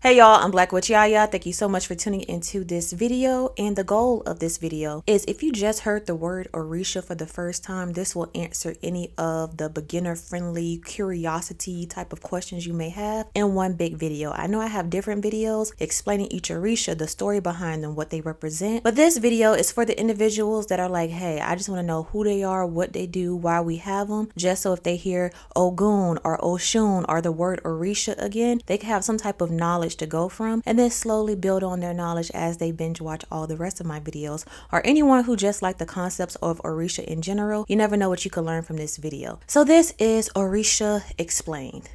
Hey y'all, I'm BlaqueWitchYaya. Thank you so much for tuning into this video. And the goal of this video is if you just heard the word Orisha for the first time, this will answer any of the beginner friendly curiosity type of questions you may have in one big video. I know I have different videos explaining each Orisha, the story behind them, what they represent. But this video is for the individuals that are like, hey, I just want to know who they are, what they do, why we have them. Just so if they hear Ogun or Oshun or the word Orisha again, they can have some type of knowledge to go from and then slowly build on their knowledge as they binge watch all the rest of my videos. Or anyone who just like the concepts of Orisha in general, you never know what you can learn from this video. So this is Orisha Explained.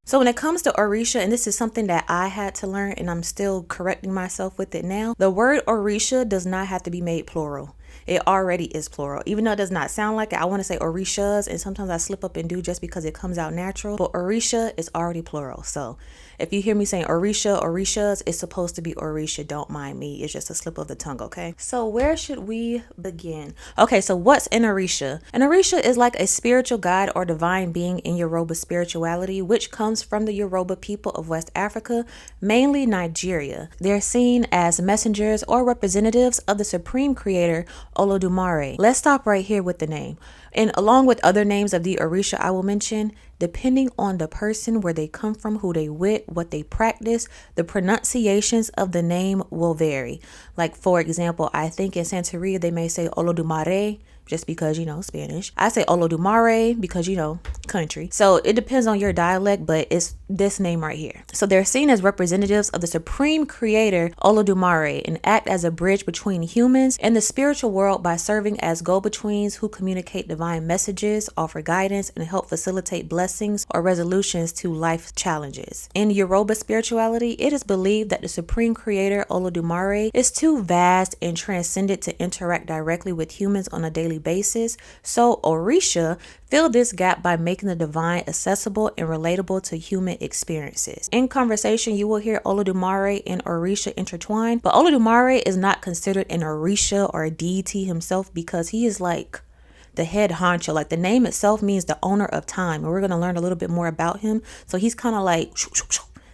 So when it comes to Orisha, and this is something that I had to learn and I'm still correcting myself with it now, the word Orisha does not have to be made plural. It already is plural. Even though it does not sound like it, I want to say Orishas, and sometimes I slip up and do just because it comes out natural. But Orisha is already plural. So if you hear me saying Orisha, Orishas, it's supposed to be Orisha. Don't mind me. It's just a slip of the tongue, okay? So where should we begin? Okay, so what's an Orisha? An Orisha is like a spiritual guide or divine being in Yoruba spirituality, which comes from the Yoruba people of West Africa, mainly Nigeria. They're seen as messengers or representatives of the supreme creator, Olodumare. Let's stop right here with the name. And along with other names of the Orisha I will mention, depending on the person, where they come from, who they with, what they practice, the pronunciations of the name will vary. Like, for example, I think in Santeria they may say Olodumare, just because, you know, Spanish. I say Olodumare because, you know, country. So it depends on your dialect, but it's this name right here. So they're seen as representatives of the supreme creator, Olodumare, and act as a bridge between humans and the spiritual world by serving as go-betweens who communicate divine messages, offer guidance, and help facilitate blessings or resolutions to life challenges. In Yoruba spirituality, it is believed that the supreme creator, Olodumare, is too vast and transcendent to interact directly with humans on a daily basis. So Orisha fill this gap by making the divine accessible and relatable to human experiences. In conversation, you will hear Olodumare and Orisha intertwined, but Olodumare is not considered an Orisha or a deity himself because he is like the head honcho. Like, the name itself means the owner of time, and we're going to learn a little bit more about him. So he's kind of like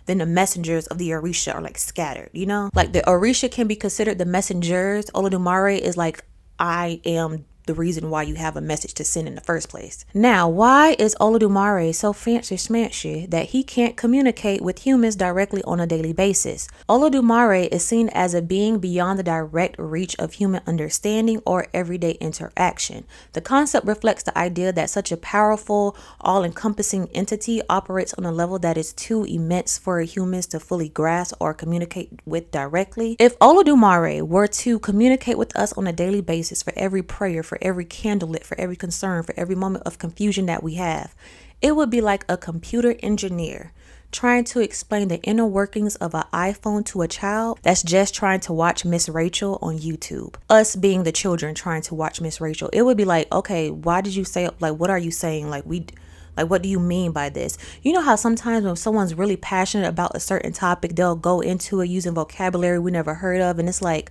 then the messengers of the Orisha are like scattered, you know? Like, the Orisha can be considered the messengers. Olodumare is like, I am the reason why you have a message to send in the first place. Now, why is Olodumare so fancy smanchy that he can't communicate with humans directly on a daily basis? Olodumare is seen as a being beyond the direct reach of human understanding or everyday interaction. The concept reflects the idea that such a powerful, all-encompassing entity operates on a level that is too immense for humans to fully grasp or communicate with directly. If Olodumare were to communicate with us on a daily basis for every prayer, for every candlelit, for every concern, for every moment of confusion that we have, it would be like a computer engineer trying to explain the inner workings of an iPhone to a child that's just trying to watch Miss Rachel on YouTube. Us being the children trying to watch Miss Rachel, it would be like, okay, why did you say, like, what are you saying? Like, what do you mean by this? You know how sometimes when someone's really passionate about a certain topic, they'll go into it using vocabulary we never heard of, and it's like,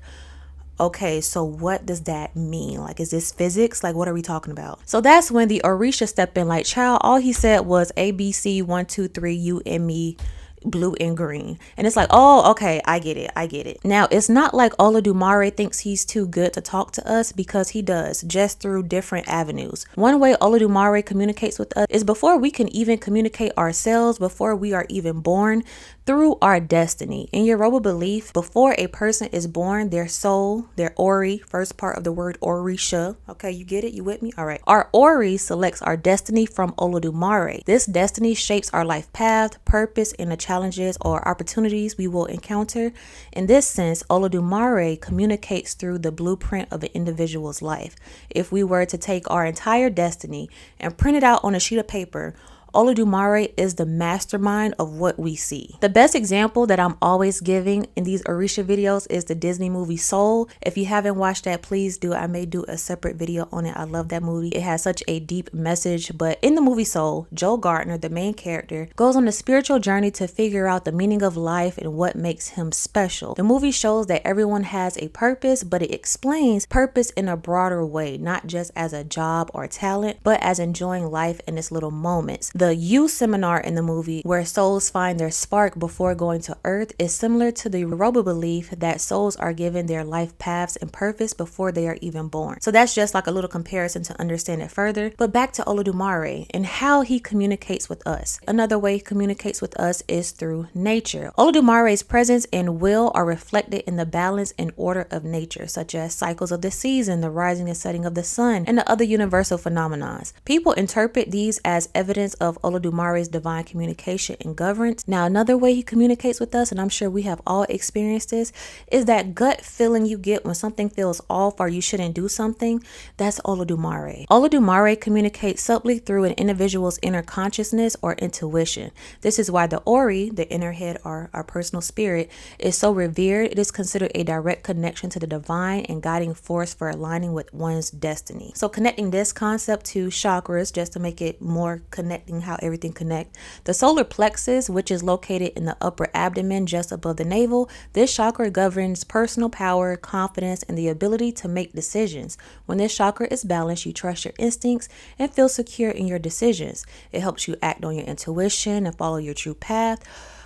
okay, so what does that mean? Like, is this physics? Like, what are we talking about? So that's when the Orisha step in. Like, child, all he said was ABC 1 2 3 you and me, blue and green. And it's like, oh, okay, I get it. Now, it's not like Olodumare thinks he's too good to talk to us, because he does, just through different avenues. One way Olodumare communicates with us is before we can even communicate ourselves, before we are even born, through our destiny. In Yoruba belief, before a person is born, their soul, their Ori, first part of the word Orisha, okay, you get it? You with me? All right. Our Ori selects our destiny from Olodumare. This destiny shapes our life path, purpose, and the challenges or opportunities we will encounter. In this sense, Olodumare communicates through the blueprint of an individual's life. If we were to take our entire destiny and print it out on a sheet of paper, Olodumare is the mastermind of what we see. The best example that I'm always giving in these Orisha videos is the Disney movie Soul. If you haven't watched that, please do. I may do a separate video on it. I love that movie. It has such a deep message. But in the movie Soul, Joe Gardner, the main character, goes on a spiritual journey to figure out the meaning of life and what makes him special. The movie shows that everyone has a purpose, but it explains purpose in a broader way, not just as a job or talent, but as enjoying life in its little moments. The youth seminar in the movie, where souls find their spark before going to earth, is similar to the Yoruba belief that souls are given their life paths and purpose before they are even born. So that's just like a little comparison to understand it further. But back to Olodumare and how he communicates with us. Another way he communicates with us is through nature. Olodumare's presence and will are reflected in the balance and order of nature, such as cycles of the season, the rising and setting of the sun, and the other universal phenomena. People interpret these as evidence of Olodumare's divine communication and governance. Now, another way he communicates with us, and I'm sure we have all experienced this, is that gut feeling you get when something feels off or you shouldn't do something. That's Olodumare. Olodumare communicates subtly through an individual's inner consciousness or intuition. This is why the Ori, the inner head or our personal spirit, is so revered. It is considered a direct connection to the divine and guiding force for aligning with one's destiny. So connecting this concept to chakras, just to make it more connecting how everything connects. The solar plexus, which is located in the upper abdomen just above the navel, this chakra governs personal power, confidence, and the ability to make decisions. When this chakra is balanced, you trust your instincts and feel secure in your decisions. It helps you act on your intuition and follow your true path.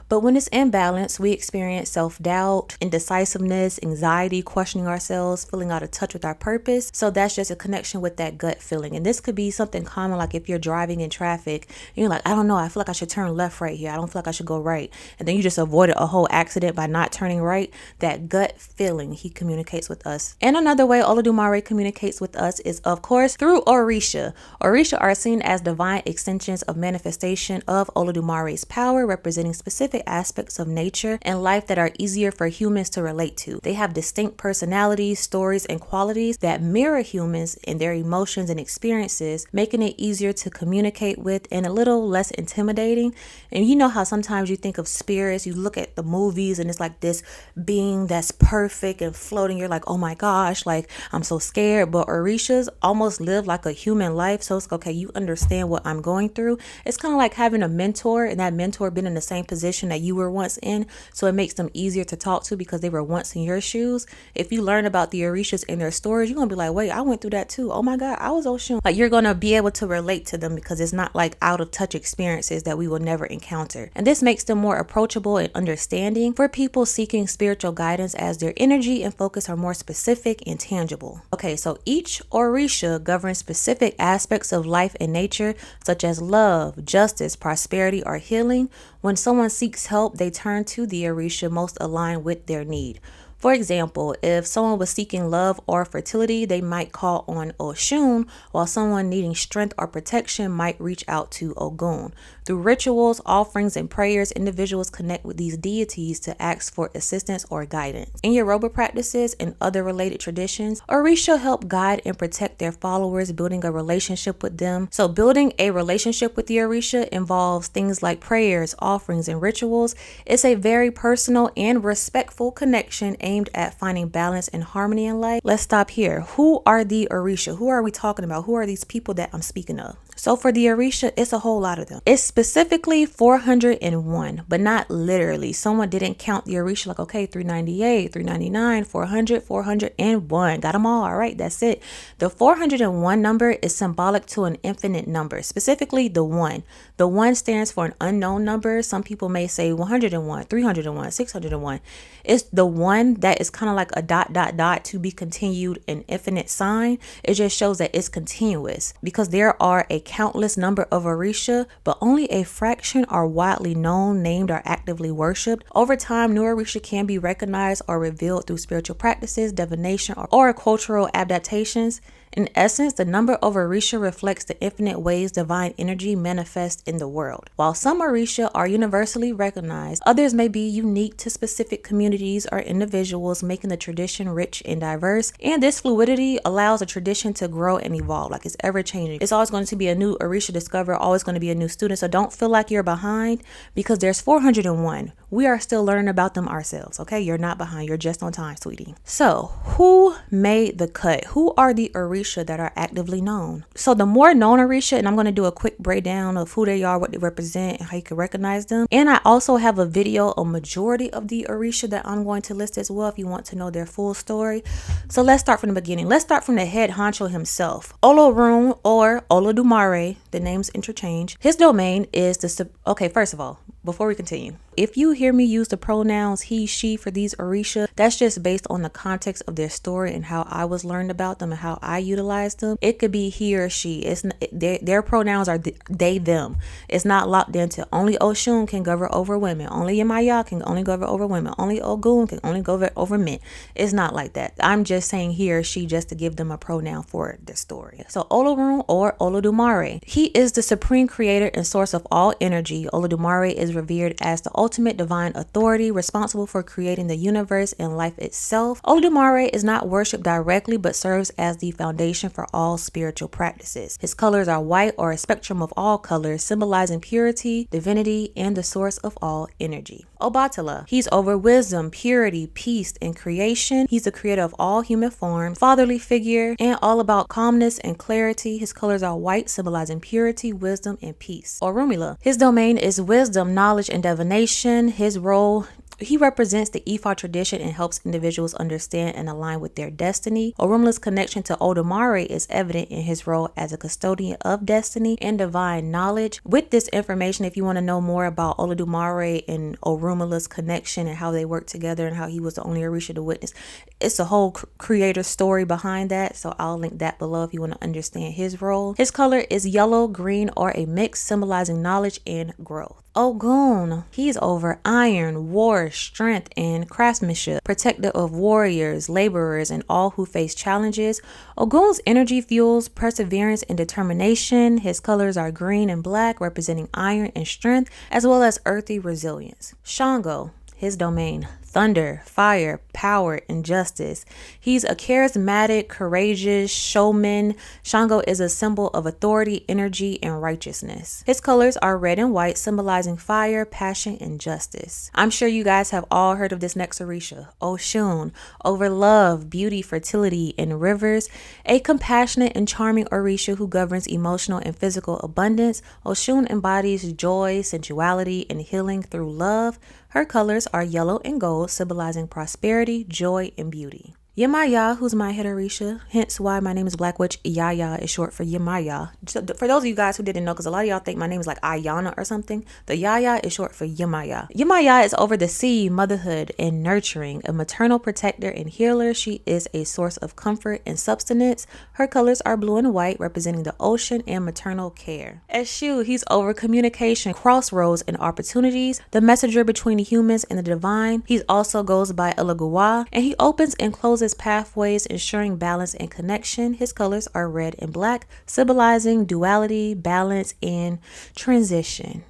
But when it's imbalanced, we experience self-doubt, indecisiveness, anxiety, questioning ourselves, feeling out of touch with our purpose. So that's just a connection with that gut feeling. And this could be something common, like if you're driving in traffic and you're like, I don't know, I feel like I should turn left right here. I don't feel like I should go right. And then you just avoided a whole accident by not turning right. That gut feeling, he communicates with us. And another way Olodumare communicates with us is, of course, through Orisha. Orisha are seen as divine extensions of manifestation of Olodumare's power, representing specific aspects of nature and life that are easier for humans to relate to. They have distinct personalities, stories, and qualities that mirror humans in their emotions and experiences, making it easier to communicate with and a little less intimidating. And you know how sometimes you think of spirits, you look at the movies and it's like this being that's perfect and floating. You're like, oh my gosh, like I'm so scared. But Orishas almost live like a human life. So it's okay, you understand what I'm going through. It's kind of like having a mentor, and that mentor been in the same position that you were once in, so it makes them easier to talk to because they were once in your shoes. If you learn about the Orishas and their stories, you're gonna be like, wait, I went through that too. Oh my God, I was Oshun. Like, you're gonna be able to relate to them because it's not like out of touch experiences that we will never encounter. And this makes them more approachable and understanding for people seeking spiritual guidance, as their energy and focus are more specific and tangible. Okay, so each Orisha governs specific aspects of life and nature, such as love, justice, prosperity, or healing. When someone seeks help, they turn to the Orisha most aligned with their need. For example, if someone was seeking love or fertility, they might call on Oshun, while someone needing strength or protection might reach out to Ogun. Through rituals, offerings, and prayers, individuals connect with these deities to ask for assistance or guidance. In Yoruba practices and other related traditions, Orisha help guide and protect their followers, building a relationship with them. So building a relationship with the Orisha involves things like prayers, offerings, and rituals. It's a very personal and respectful connection aimed at finding balance and harmony in life. Let's stop here. Who are the Orisha? Who are we talking about? Who are these people that I'm speaking of? So for the Orisha, it's a whole lot of them. It's specifically 401, but not literally. Someone didn't count the Orisha like, okay, 398, 399, 400, 401. Got them all. All right, that's it. The 401 number is symbolic to an infinite number, specifically the 1. The 1 stands for an unknown number. Some people may say 101, 301, 601. It's the 1 that is kind of like a ... to be continued, an infinite sign. It just shows that it's continuous, because there are a countless number of Orisha, but only a fraction are widely known, named, or actively worshipped. Over time, new Orisha can be recognized or revealed through spiritual practices, divination, or cultural adaptations. In essence, the number of Orisha reflects the infinite ways divine energy manifests in the world. While some Orisha are universally recognized, others may be unique to specific communities or individuals, making the tradition rich and diverse. And this fluidity allows a tradition to grow and evolve, like it's ever changing. It's always going to be a new Orisha discoverer, always going to be a new student. So don't feel like you're behind because there's 401. We are still learning about them ourselves, okay? You're not behind. You're just on time, sweetie. So who made the cut? Who are the Orisha that are actively known? So the more known Orisha, and I'm going to do a quick breakdown of who they are, what they represent, and how you can recognize them. And I also have a video, a majority of the Orisha that I'm going to list as well if you want to know their full story. So let's start from the beginning. Let's start from the head honcho himself. Olorun or Olodumare, the names interchange. His domain is okay, first of all, before we continue, if you hear me use the pronouns he, she for these Orisha, that's just based on the context of their story and how I was learned about them and how I utilized them. It could be he or she. It's their pronouns are they, them. It's not locked into only Oshun can govern over women. Only Yemaya can only govern over women. Only Ogun can only govern over men. It's not like that. I'm just saying he or she just to give them a pronoun for the story. So Olorun or Olodumare. He is the supreme creator and source of all energy. Olodumare is revered as the ultimate divine authority responsible for creating the universe and life itself. Olodumare is not worshipped directly but serves as the foundation for all spiritual practices. His colors are white or a spectrum of all colors, symbolizing purity, divinity, and the source of all energy. Obatala. He's over wisdom, purity, peace, and creation. He's the creator of all human forms, fatherly figure, and all about calmness and clarity. His colors are white, symbolizing purity, wisdom, and peace. Orunmila. His domain is wisdom, knowledge, and divination. His role, he represents the Ifa tradition and helps individuals understand and align with their destiny. Orunmila's connection to Olodumare is evident in his role as a custodian of destiny and divine knowledge. With this information, if you want to know more about Olodumare and Orunmila's connection and how they work together and how he was the only Orisha to witness, it's a whole creator story behind that. So I'll link that below if you want to understand his role. His color is yellow, green, or a mix, symbolizing knowledge and growth. Ogun. He's over iron, war, strength, and craftsmanship, protector of warriors, laborers, and all who face challenges. Ogun's energy fuels perseverance and determination. His colors are green and black, representing iron and strength, as well as earthy resilience. Shango. His domain, thunder, fire, power, and justice. He's a charismatic, courageous showman. Shango is a symbol of authority, energy, and righteousness. His colors are red and white, symbolizing fire, passion, and justice. I'm sure you guys have all heard of this next Orisha, Oshun, over love, beauty, fertility, and rivers. A compassionate and charming Orisha who governs emotional and physical abundance. Oshun embodies joy, sensuality, and healing through love. Her colors are yellow and gold, symbolizing prosperity, joy, and beauty. Yemaya, who's my head Orisha, hence why my name is BlaqueWitchYaya, is short for Yemaya. So for those of you guys who didn't know, because a lot of y'all think my name is like Ayana or something, the Yaya is short for Yemaya. Yemaya is over the sea, motherhood, and nurturing. A maternal protector and healer, she is a source of comfort and sustenance. Her colors are blue and white, representing the ocean and maternal care. Eshu, he's over communication, crossroads, and opportunities, the messenger between humans and the divine. He also goes by Elagua, and he opens and closes pathways, ensuring balance and connection. His colors are red and black, symbolizing duality, balance, and transition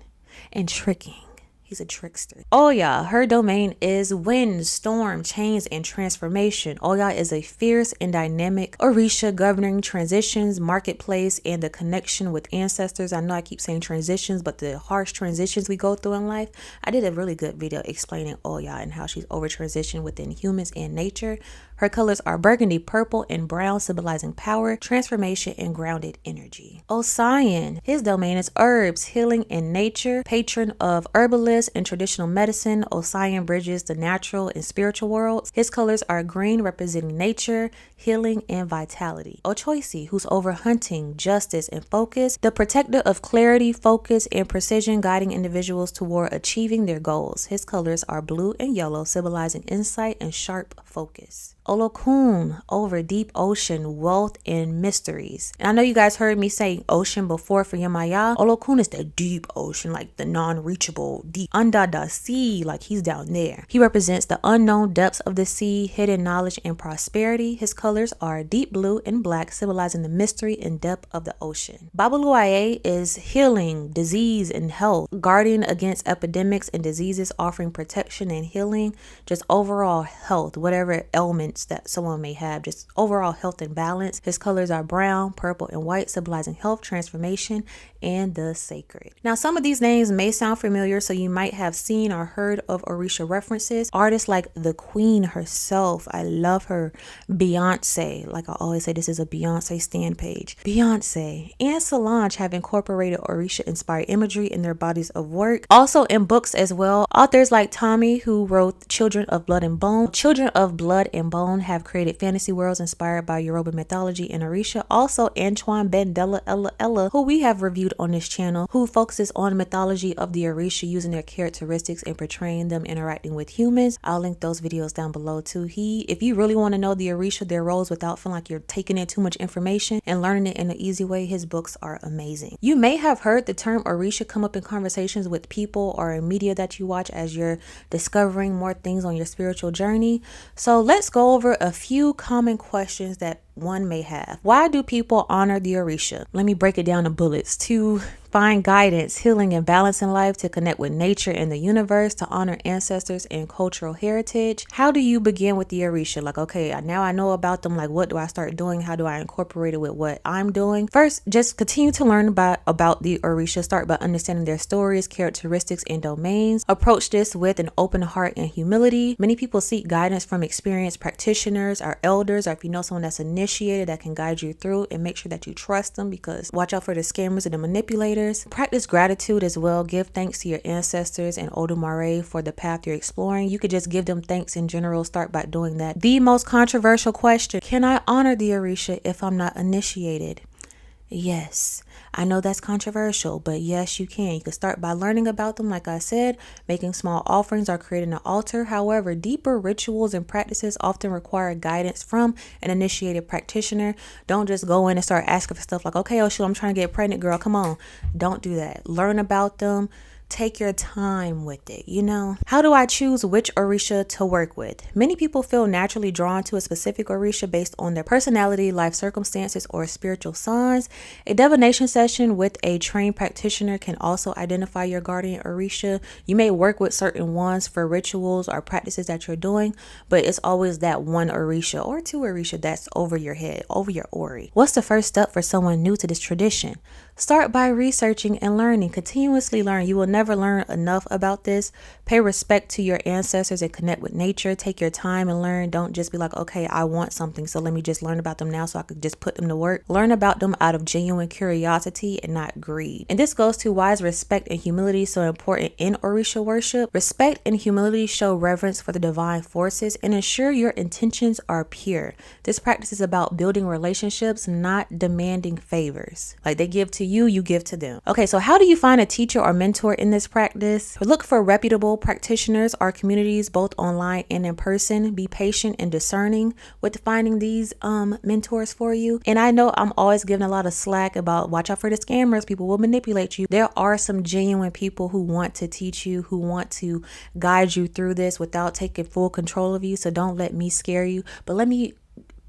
and tricking. He's a trickster. Oya, her domain is wind, storm, change, and transformation. Oya is a fierce and dynamic Orisha governing transitions, marketplace, and the connection with ancestors. I know I keep saying transitions, but the harsh transitions we go through in life. I did a really good video explaining Oya and how she's over transition within humans and nature. Her colors are burgundy, purple, and brown, symbolizing power, transformation, and grounded energy. Osian, his domain is herbs, healing, and nature. Patron of herbalists and traditional medicine, Osian bridges the natural and spiritual worlds. His colors are green, representing nature, healing, and vitality. Ochoisi, who's over hunting, justice, and focus, the protector of clarity, focus, and precision, guiding individuals toward achieving their goals. His colors are blue and yellow, symbolizing insight and sharp focus. Olokun, over deep ocean, wealth, and mysteries. And I know you guys heard me say ocean before for Yamaya. Olokun is the deep ocean, like the non-reachable, deep under the sea, like he's down there. He represents the unknown depths of the sea, hidden knowledge, and prosperity. His colors are deep blue and black, symbolizing the mystery and depth of the ocean. BlaqueWitchYaya is healing, disease, and health, guarding against epidemics and diseases, offering protection and healing, just overall health, whatever ailments that someone may have, just overall health and balance. His colors are brown, purple, and white, symbolizing health, transformation, and the sacred. Now, some of these names may sound familiar, so you might have seen or heard of Orisha references. Artists like the Queen herself, I love her, Beyonce, like I always say, this is a Beyonce stand page. Beyonce and Solange have incorporated Orisha inspired imagery in their bodies of work. Also in books as well, authors like Tommy, who wrote Children of Blood and Bone. Children of Blood and Bone have created fantasy worlds inspired by Yoruba mythology and Orisha. Also Antoine Bandela Ella, who we have reviewed on this channel, who focuses on mythology of the Orisha, using their characteristics and portraying them interacting with humans. I'll link those videos down below too. If you really want to know the Orisha, their roles, without feeling like you're taking in too much information and learning it in an easy way, his books are amazing. You may have heard the term Orisha come up in conversations with people or in media that you watch as you're discovering more things on your spiritual journey. So let's go over a few common questions that one may have. Why do people honor the Orisha? Let me break it down to bullets. To find guidance, healing, and balance in life, to connect with nature and the universe, to honor ancestors and cultural heritage. How do you begin with the Orisha? Like, okay, now I know about them. Like, what do I start doing? How do I incorporate it with what I'm doing? First, just continue to learn about the Orisha. Start by understanding their stories, characteristics, and domains. Approach this with an open heart and humility. Many people seek guidance from experienced practitioners or elders, or if you know someone that's initiated that can guide you through, and make sure that you trust them, because watch out for the scammers and the manipulators. Practice gratitude as well. Give thanks to your ancestors and Olodumare for the path you're exploring. You could just give them thanks in general. Start by doing that. The most controversial question: can I honor the Orisha if I'm not initiated? Yes, I know that's controversial, but yes, you can. You can start by learning about them, like I said, making small offerings or creating an altar. However, deeper rituals and practices often require guidance from an initiated practitioner. Don't just go in and start asking for stuff like, okay, oh shoot, I'm trying to get pregnant, girl, come on. Don't do that. Learn about them. Take your time with it, you know. How do I choose which Orisha to work with? Many people feel naturally drawn to a specific Orisha based on their personality, life circumstances, or spiritual signs. A divination session with a trained practitioner can also identify your guardian Orisha. You may work with certain ones for rituals or practices that you're doing, but it's always that one Orisha or two Orisha that's over your head, over your Ori. What's the first step for someone new to this tradition? Start by researching and learning. Continuously learn. You will never learn enough about this. Pay respect to your ancestors and connect with nature. Take your time and learn. Don't just be like, okay, I want something, so let me just learn about them now so I could just put them to work. Learn about them out of genuine curiosity and not greed. And this goes to why is respect and humility so important in Orisha worship. Respect and humility show reverence for the divine forces and ensure your intentions are pure. This practice is about building relationships, not demanding favors. Like they give to you, you give to them. Okay, so how do you find a teacher or mentor in this practice? Look for reputable practitioners or communities, both online and in person. Be patient and discerning with finding these mentors for you. And I know I'm always giving a lot of slack about watch out for the scammers. People will manipulate you. There are some genuine people who want to teach you, who want to guide you through this without taking full control of you. So don't let me scare you, but let me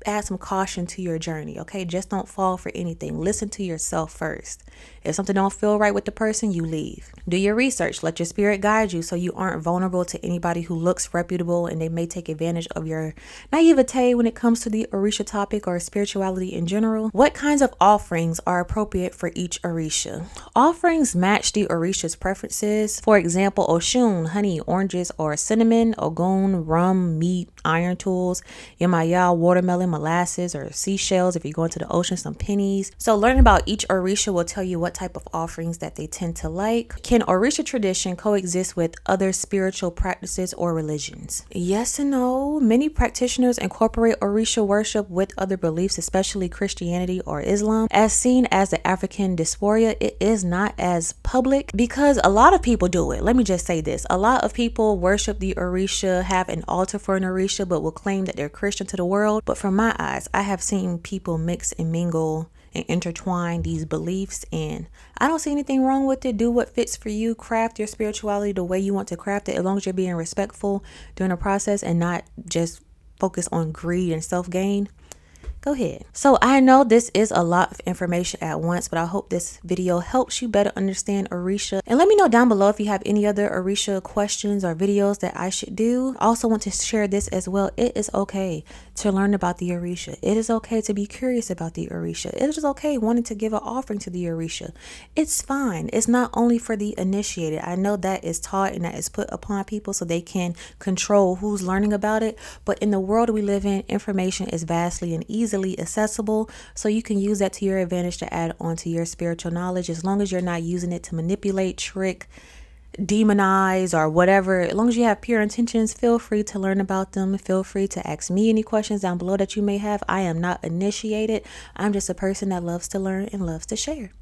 add some caution to your journey. Okay, just don't fall for anything. Listen to yourself first. If something don't feel right with the person, you leave. Do your research. Let your spirit guide you so you aren't vulnerable to anybody who looks reputable and they may take advantage of your naivete when it comes to the Orisha topic or spirituality in general. What kinds of offerings are appropriate for each Orisha? Offerings match the Orisha's preferences. For example, Oshun, honey, oranges, or cinnamon. Ogun, rum, meat, iron tools. Yamaya, watermelon, molasses, or seashells. If you go into the ocean, some pennies. So learning about each Orisha will tell you what type of offerings that they tend to like. Can Orisha tradition coexist with other spiritual practices or religions? Yes and no. Many practitioners incorporate Orisha worship with other beliefs, especially Christianity or Islam. As seen as the African diaspora, it is not as public because a lot of people do it. Let me just say this. A lot of people worship the Orisha, have an altar for an Orisha, but will claim that they're Christian to the world. But from my eyes, I have seen people mix and mingle and intertwine these beliefs, and I don't see anything wrong with it. Do what fits for you. Craft your spirituality the way you want to craft it, as long as you're being respectful during the process and not just focus on greed and self-gain. Go ahead. So I know this is a lot of information at once, but I hope this video helps you better understand Orisha. And let me know down below if you have any other Orisha questions or videos that I should do. I also want to share this as well. It is okay to learn about the Orisha. It is okay to be curious about the Orisha. It is okay wanting to give an offering to the Orisha. It's fine. It's not only for the initiated. I know that is taught and that is put upon people so they can control who's learning about it. But in the world we live in, information is vastly and easily accessible, so you can use that to your advantage to add on to your spiritual knowledge, as long as you're not using it to manipulate, trick, demonize, or whatever. As long as you have pure intentions, feel free to learn about them. Feel free to ask me any questions down below that you may have. I am not initiated. I'm just a person that loves to learn and loves to share.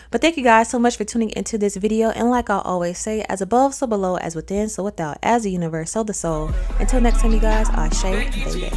But thank you guys so much for tuning into this video. And like I always say, as above, so below, as within, so without, as the universe, so the soul. Until next time, you guys, Ashe, baby.